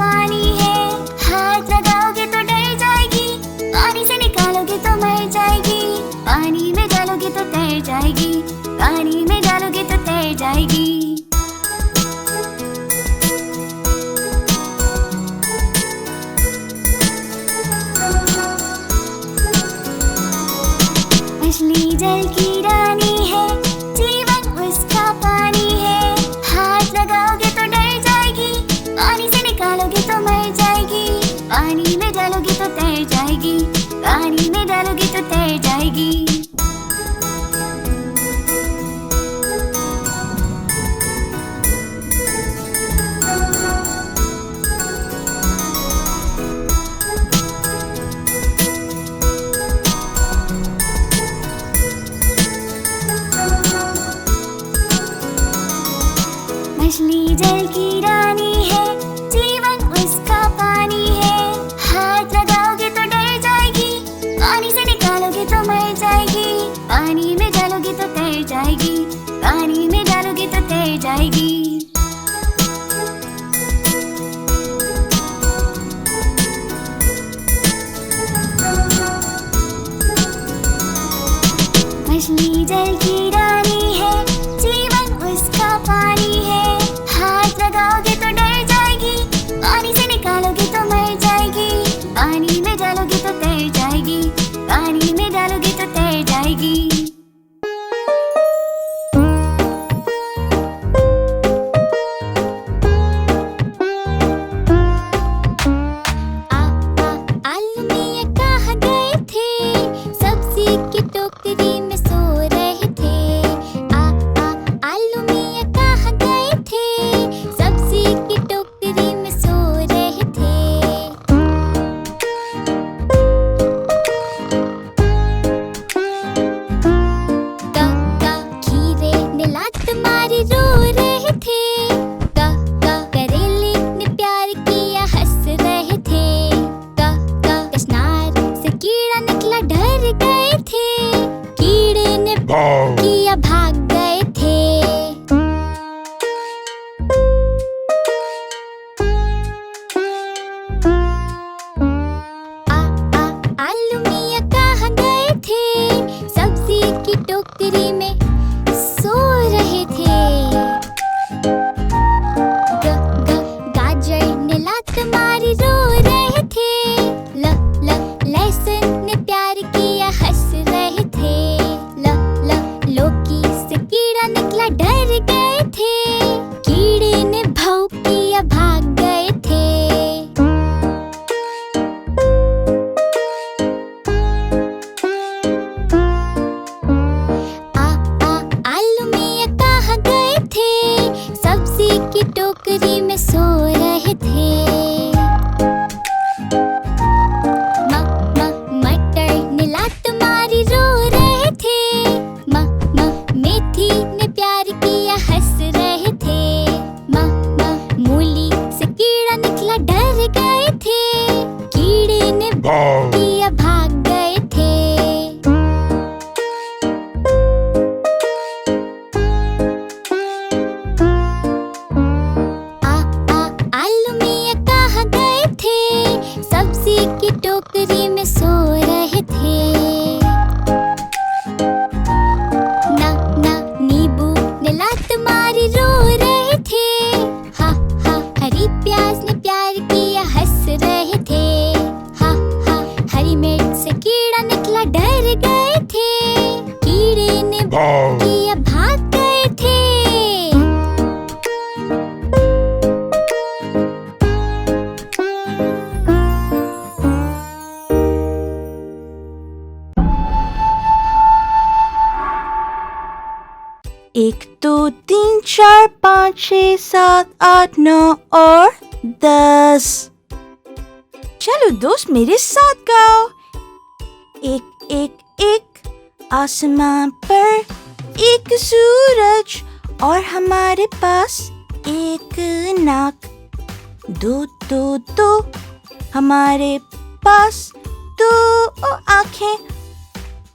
पानी है। हाथ लगाओगे तो डर जाएगी, पानी से निकालोगे तो मर जाएगी। पानी में डालोगे तो तैर जाएगी, पानी में डालोगे तो तैर जाएगी। मछली जल की रानी है, जीवन उसका पानी है। हाथ लगाओगे तो डर जाएगी, पानी से निकालोगे तो मर जाएगी। पानी में डालोगे तो तैर जाएगी, पानी में डालोगे तो तैर जाएगी। मछली जल की रानी है, जीवन उसका पानी है। हाथ लगाओगे तो डर जाएगी, पानी से निकालोगे तो मर जाएगी। पानी में डालोगे तो तैर जाएगी, पानी में डालोगे तो तैर जाएगी। मछली जल की रानी है, जीवन उसका पानी है। हाथ लगाओगे तो डर जाएगी, पानी से निकालोगे तो मर जाएगी। पानी में डालोगे तो तैर जाएगी, पानी में डालोगे तो तैर जाएगी। आलू मियां कहाँ गए थे, सब्जी की टोकरी में सो रहे थे। आलू मियां कहाँ गए थे, सब्जी की टोकरी में सो रहे थे। खीरे ने लात मारी रो रहे थे। करेले ने प्यार किया हंस रहे थे। कचनार से कीड़ा निकला डर गए थे। कीड़े ने किया भाग गए थे। आलू मियां कहाँ गए थे, सब्जी की टोकरी में सो रहे थे। गाजर ने लात मारी रो रहे थे। लहसुन ने प्यार किया हंस रहे थे। लौकी से कीड़ा निकला डर गए थे। कीड़े ने भाव किया भाग गए थे। आलू मियां कहाँ गए थे, सब्जी की टोकरी में सो रहे थे। मटर ने लात मारी रो रहे थे। मेथी ने प्यार किया हंस रहे थे। मूली से कीड़ा निकला डर गए थे। कीड़े ने किया भाग गए थे। आलू मियां कहाँ गए थे, सब्जी की टोकरी में सो रहे थे। नींबू ने लात मारी रो रहे थे। हरी प्याज ने प्यार किया हंस रहे थे। हरी मिर्च से कीड़ा निकला डर गए थे। कीड़े ने किया भाग गए थे। एक दो तीन चार पाँच छः सात आठ नौ और 10। चलो दोस्त मेरे साथ गाओ। एक एक एक आसमान पर एक सूरज और हमारे पास एक नाक। दो दो दो हमारे पास दो आँखें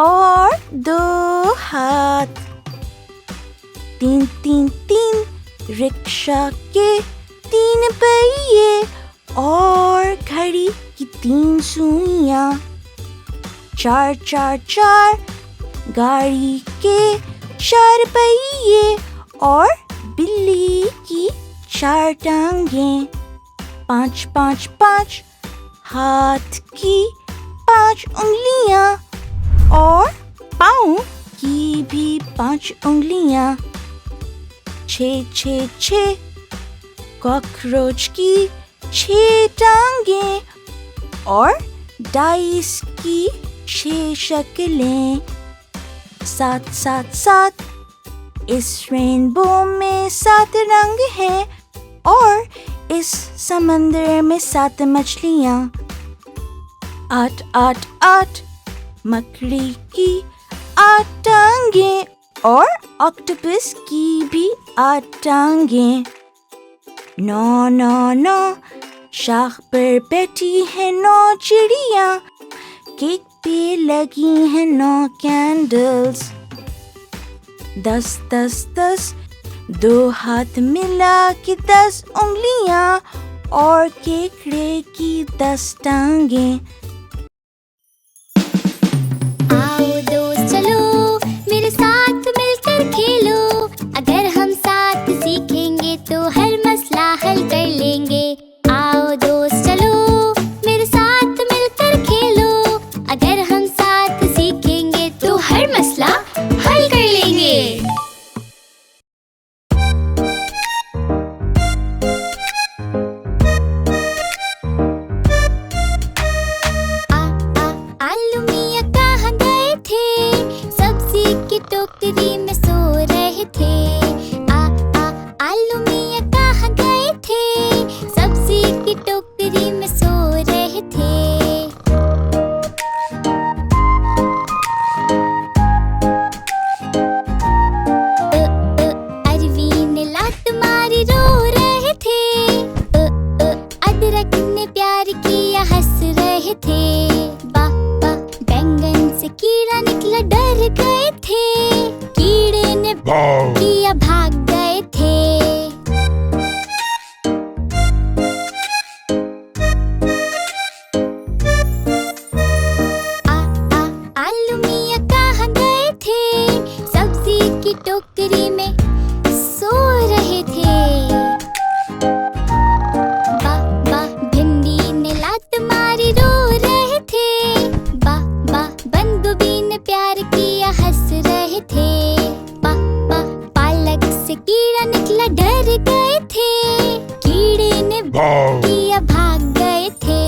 और 2 हाथ। तीन तीन तीन रिक्शा के 3 पहिए और घड़ी की 3 सुइयां। 4 4 4 गाड़ी के 4 पहिए और बिल्ली की 4 टांगें। 5 5 5 हाथ की 5 उंगलियां और पाँव की भी 5 उंगलियां। 6 6 6 कॉकरोच की 6 टांगें और डाइस की 6 शक्लें। 7 7 7 इस रेनबो में 7 रंग हैं और इस समंदर में 7 मछलियाँ। 8 8 8 मकड़ी की 8 टांगें और ऑक्टोपस की भी 8 टांगें। 9 9 9 शाख पर बैठी है 9 चिड़िया। केक पे लगी है 9 कैंडल्स। 10 10 10 2 हाथ मिला के 10 उंगलियां और केकड़े की 10 टांगें। आओ दोस्त चलो मेरे साथ मिलकर खेलो। अगर हम साथ सीखेंगे तो हर मसला हल कर लेंगे। आओ दोस्त चलो मेरे साथ मिलकर खेलो। अगर हम साथ सीखेंगे तो हर मसला हल कर लेंगे। आलू मियाँ कहाँ गए थे? सब्जी की टोकरी में सो रहे थे। आलू मियाँ कहाँ गए थे? सब्जी की टोकरी में सो रहे थे। अरवी ने लात मारी रो रहे थे। अदरक ने प्यार किया हंस रहे थे। बैंगन से कीड़ा निकला डर गए थे। कीड़े ने किया भाग गए थे। आलू मियाँ कहाँ गए थे? सब्जी की टोकरी में सो रहे थे। भिंडी ने लात मारी रो रहे थे। बंद गोभी ने प्यार किया हंस रहे थे। पालक से कीड़ा निकला डर गए थे। कीड़े ने किया भाग गए थे।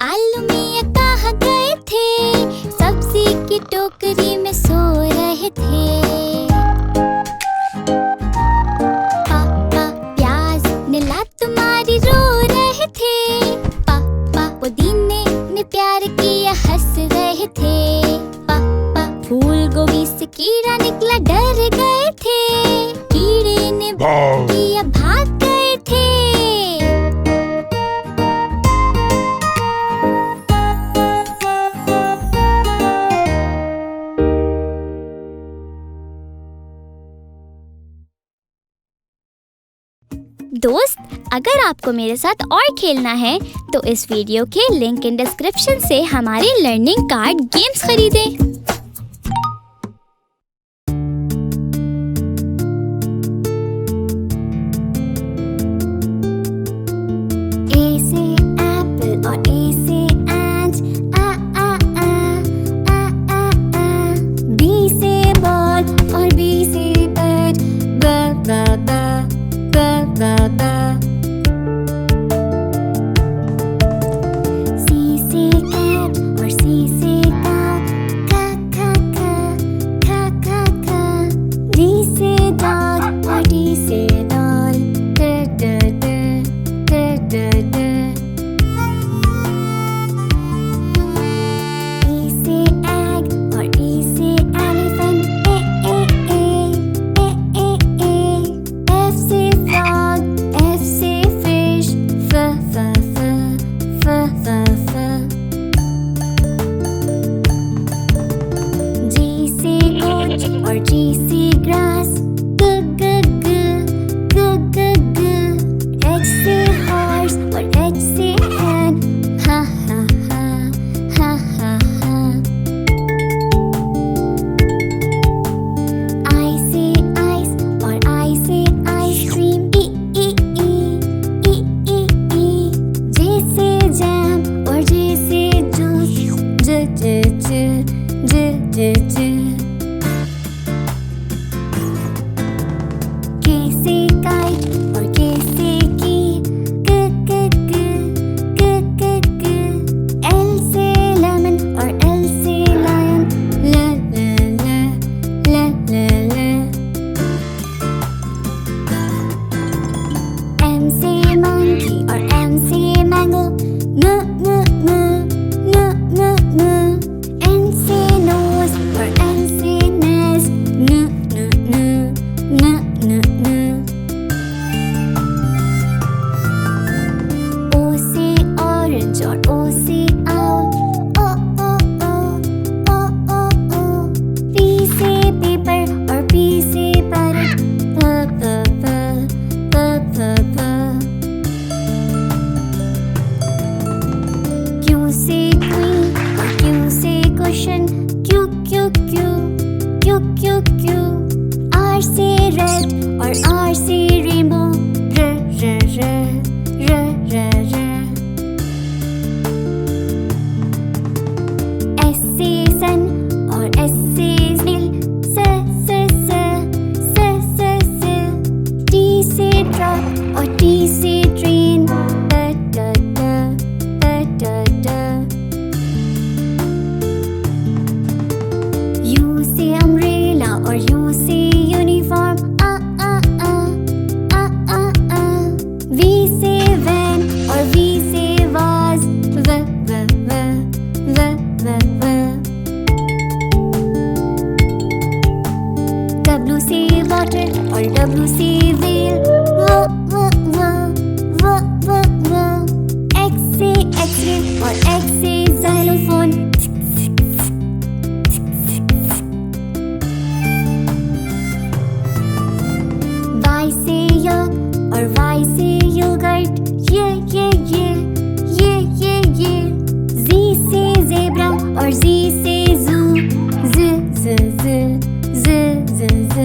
आलू मियाँ कहाँ गए थे? सब्जी की टोकरी में सो रहे थे। प्याज ने लात मारी रो रहे थे। पुदीने ने प्यार किया हंस रहे थे। फूल गोभी से कीड़ा निकला डर गए थे। कीड़े ने किया भाग गए थे। दोस्त, अगर आपको मेरे साथ और खेलना है तो इस वीडियो के लिंक इन डिस्क्रिप्शन से हमारे लर्निंग कार्ड गेम्स खरीदें। C से cat और C से cow, और G से grass, G G G G G G. H से horse और H से hen, ha ha ha ha ha ha. I से ice और I से ice cream, E E E E E E. J से jam और J से juice, J J J J J J. K से kite और K से key, K K K K K K. L से lemon और L से lion, L L L L L L. M से monkey और M से mango, N N N N N N. N से nose और N से nest, N N N N N N. O से orange और O से owl, O O O O O O. P से paper और P से parrot, P P P P P P. Q से queen और Q से cushion, Q Q Q Q Q Q. R से red और R से rainbow, R R R R R R. S से sun और S से snail, S S S S S S. T से truck और T से train, T T T T T T. U से umbrella और U से uniform, A A A A A A. V से van और V से vase, V V V V V V. W से water और W से whale, W W W W W. X से X-ray और X से xylophone, Y से yak और Y से yogurt, ये. Z से zebra और Z से zoo, Z Z Z Z Z Z.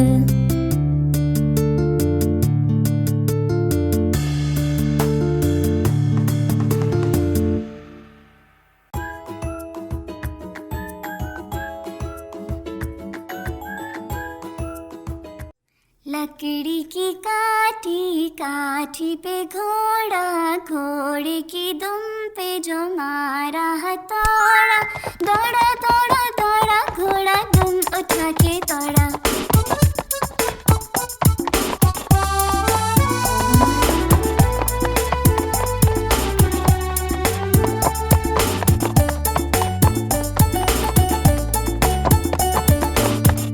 लकड़ी की काठी, काठी पे घोड़ा, घोड़े की दुम पे जो मारा हथौड़ा. दौड़ा दौड़ा दौड़ा घोड़ा, दुम उठा के दौड़ा.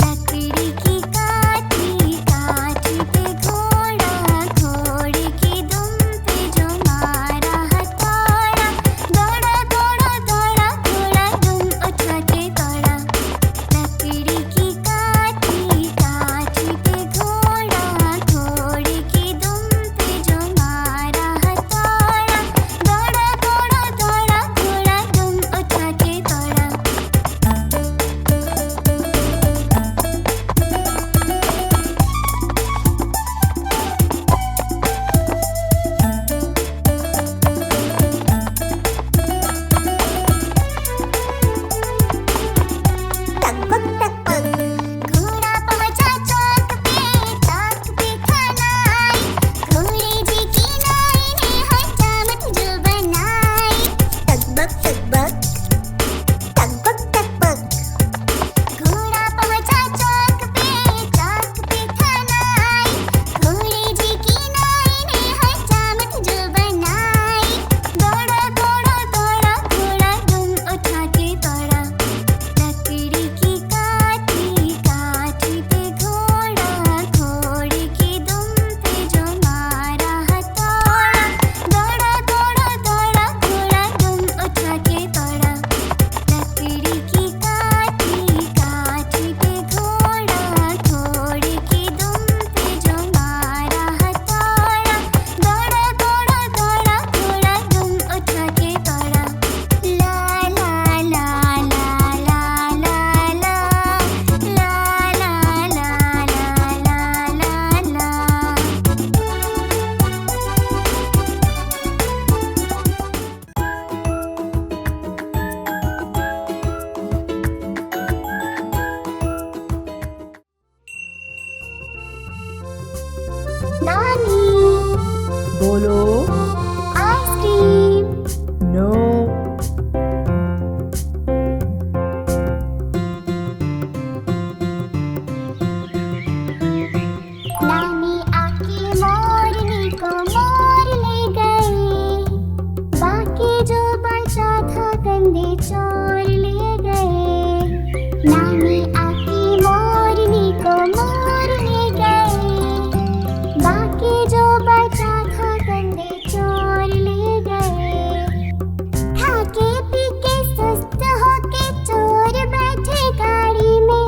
लकड़ी की काठी, काठी पे घोड़ा, घोड़े की दुम पे जो मारा हथौड़ा. दौड़ा दौड़ा दौड़ा घोड़ा, दुम उठा के दौड़ा. लकड़ी की काठी. नानी। बोलो। आइसक्रीम। नो। नानी आके मोरनी को मोर ले गई, बाकी जो बचा था गंदे चोर ले गए। नानी आके मोरनी को मोर ले गई, बाकी जो बचा था गंदे चोर ले गए। खाके पी के सुस्त होके चोर बैठे गाड़ी में,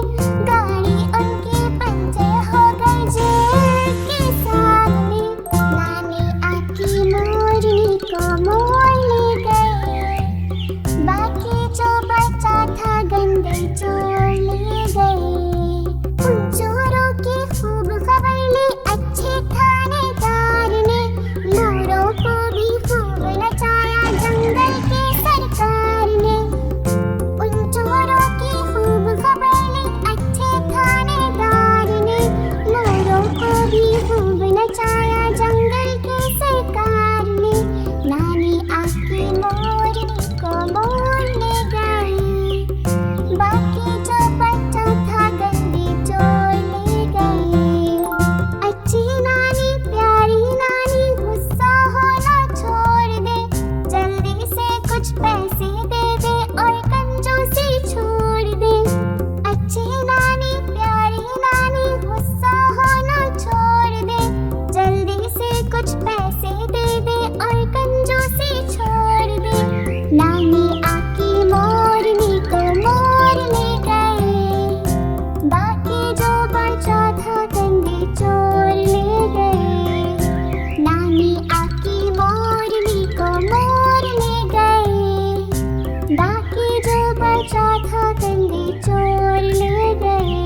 गाड़ी उनके पंजे हो गई जेल के सामने। नानी आकी मोरनी को मोर ले गए, बाकी जो बचा था गंदे चोर ले गए। उन चोरों की खूब खबर ली अच्छे थानेदार ने, लोरों को भी खूब नचाया जंगल के सरकार ने। उन चोरों की खूब खबर ली अच्छे थानेदार ने, लोरों को भी खूब नचाया जंगल के सरकार ने। नानी आके मोरनी को मोर ले गई, बाकी जो बचा था गंदे चोर ले गए। अच्छी नानी प्यारी नानी गुस्सा होना छोड़ दे, जल्दी से कुछ पैसे दे दे और कंजूसी छोड़ दे। अच्छी नानी प्यारी नानी गुस्सा होना छोड़ दे, जल्दी से कुछ पैसे दे दे और कंजूसी छोड़ दे। नानी आकी मोरनी को मोर ले गए, बाकी जो बचा था गंदे चोर ले गए। नानी आकी मोरनी को मोर ले गए, बाकी जो बचा था गंदे चोर ले गए।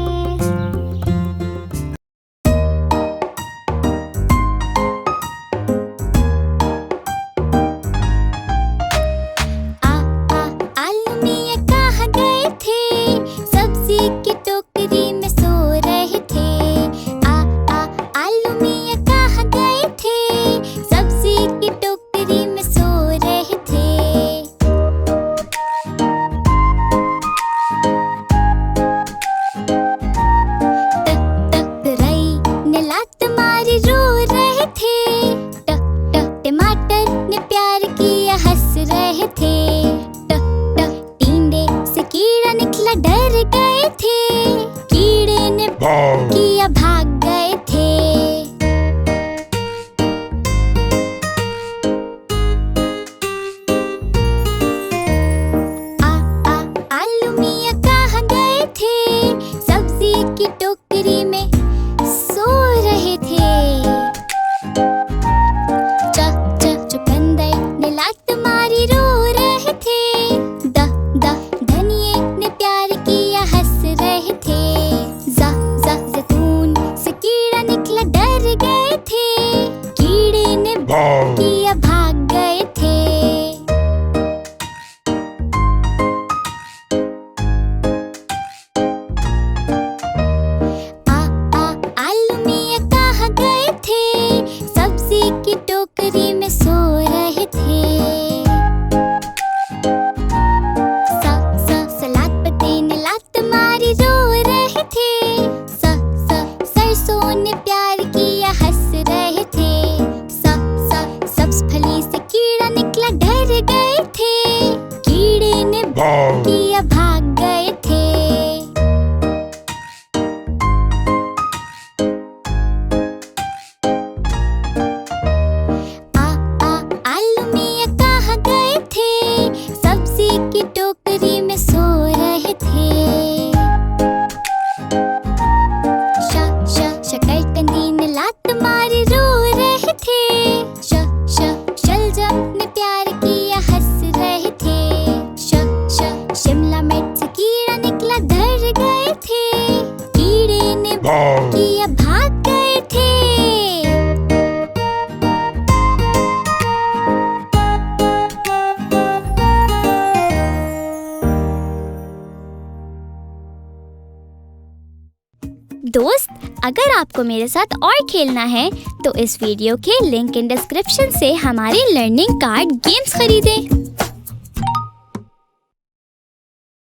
आलू मियाँ कहाँ गए थे, सब्जी की टोकरी में सो रहे थे। आलू मियाँ कहाँ गए थे, सब्जी की टोकरी में सो रहे थे। टकराई ने लात मारी रो रहे थे, टमाटर ने प्यार किया हंस रहे थे। टींडे से कीड़ा निकला डर गए थे, कीड़े ने किया भाग गए थे। आलू मियाँ कहाँ गए थे, सब्जी की टोकरी में सो रहे थे। चुकंदर ने लात मारी रो रहे थे, धनिये ने प्यार किया हंस रहे थे। जैतून से कीड़ा निकला डर गए थे, कीड़े ने किया भाग गए थे। आलू मियाँ कहाँ गए थे, सब्जी की टोकरी में सो रहे थे। सलाद पत्ते ने लात मारी रो रहे थे, सरसों ने प्यार किया हंस रहे थे। सब्ज फली से कीड़ा निकला डर गए थे, कीड़े ने किया भाग गए थे। आलू मियाँ कहाँ गए थे, सब्जी की टोकरी में सो रहे थे। शकरकंदी ने लात मारी रो रहे थे, शलजम ने प्यार किया हंस रहे थे। शिमला मिर्च से कीड़ा निकला डर गए थे, कीड़े ने किया भाग गए थे। दोस्त, अगर आपको मेरे साथ और खेलना है तो इस वीडियो के लिंक इन डिस्क्रिप्शन से हमारे लर्निंग कार्ड गेम्स खरीदें।